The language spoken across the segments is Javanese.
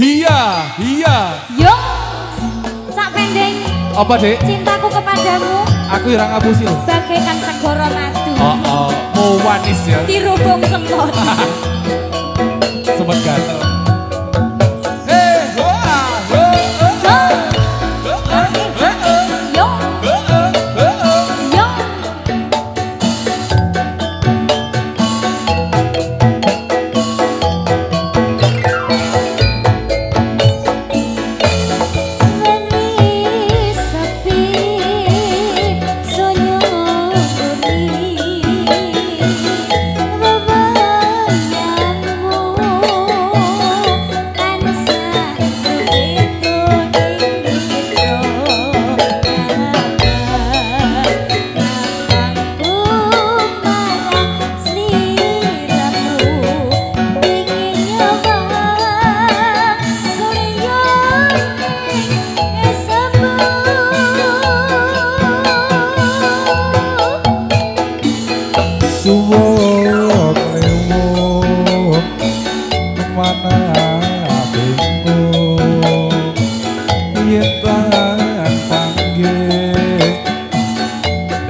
Iya. Yo, sak pendeng. Apa dek? Cintaku kepadamu. Aku yang ngapusi loh. Bagaikan segoro madu. Oh, mau manis ya. Dirubung semut. Semut gatel.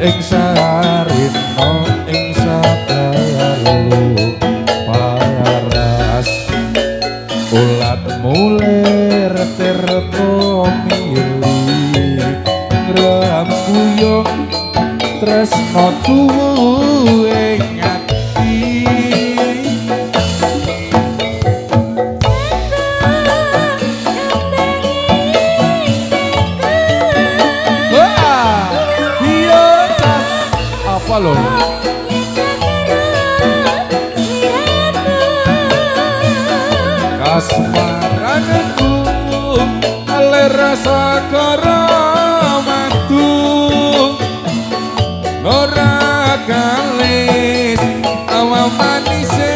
Ing sarino ing sadalu paras ulat mulir terto mili rambuyung tresno tuwe ngati apa lo? Kasmaranku ale rasa karamatu ora kalis awal manise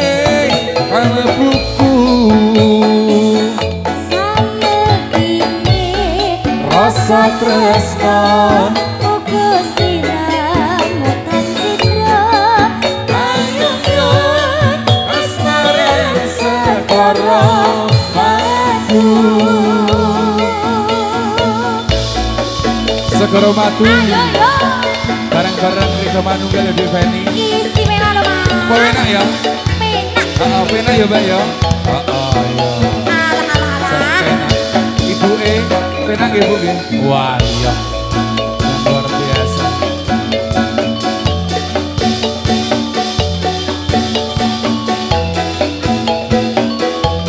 kalbuku Salegine rasa tresno Segoro matu bareng-bareng Rido Manunggal di Feni istimewa loh mas. Kok enak ya? Penak. Penak ya mbak ya? Ya Alah. Ibu penak ibu ya? Wah iya luar biasa.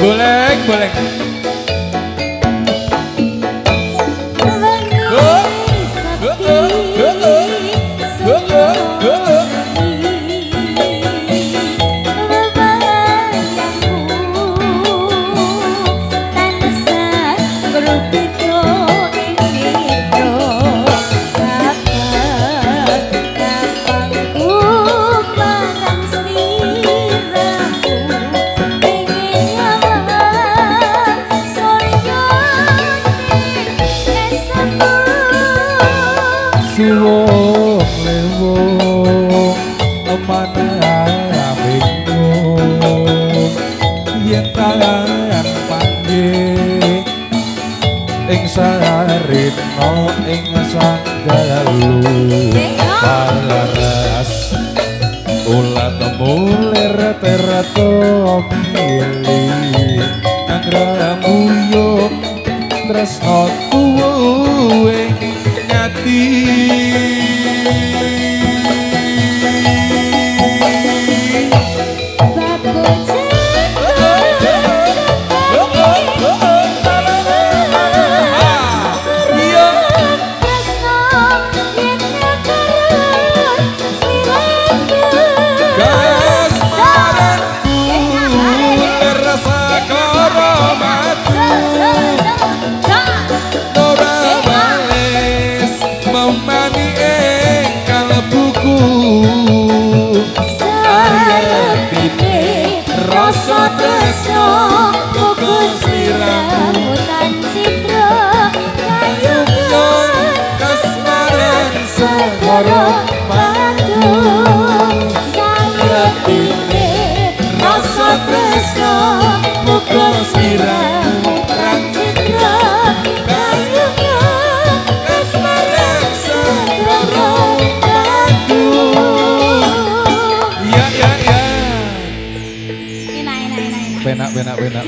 Boleh Suwung lewung amanah bingung yen tangan panggih ing sarino ing sanggalu palaras ulat mulir terto mili anggramuyo tresno tuwe ngati rasa tresno kukus liramu tan citra kayuyon kasmaran segoro madu sayatine rasa tresno kukus liramu penak.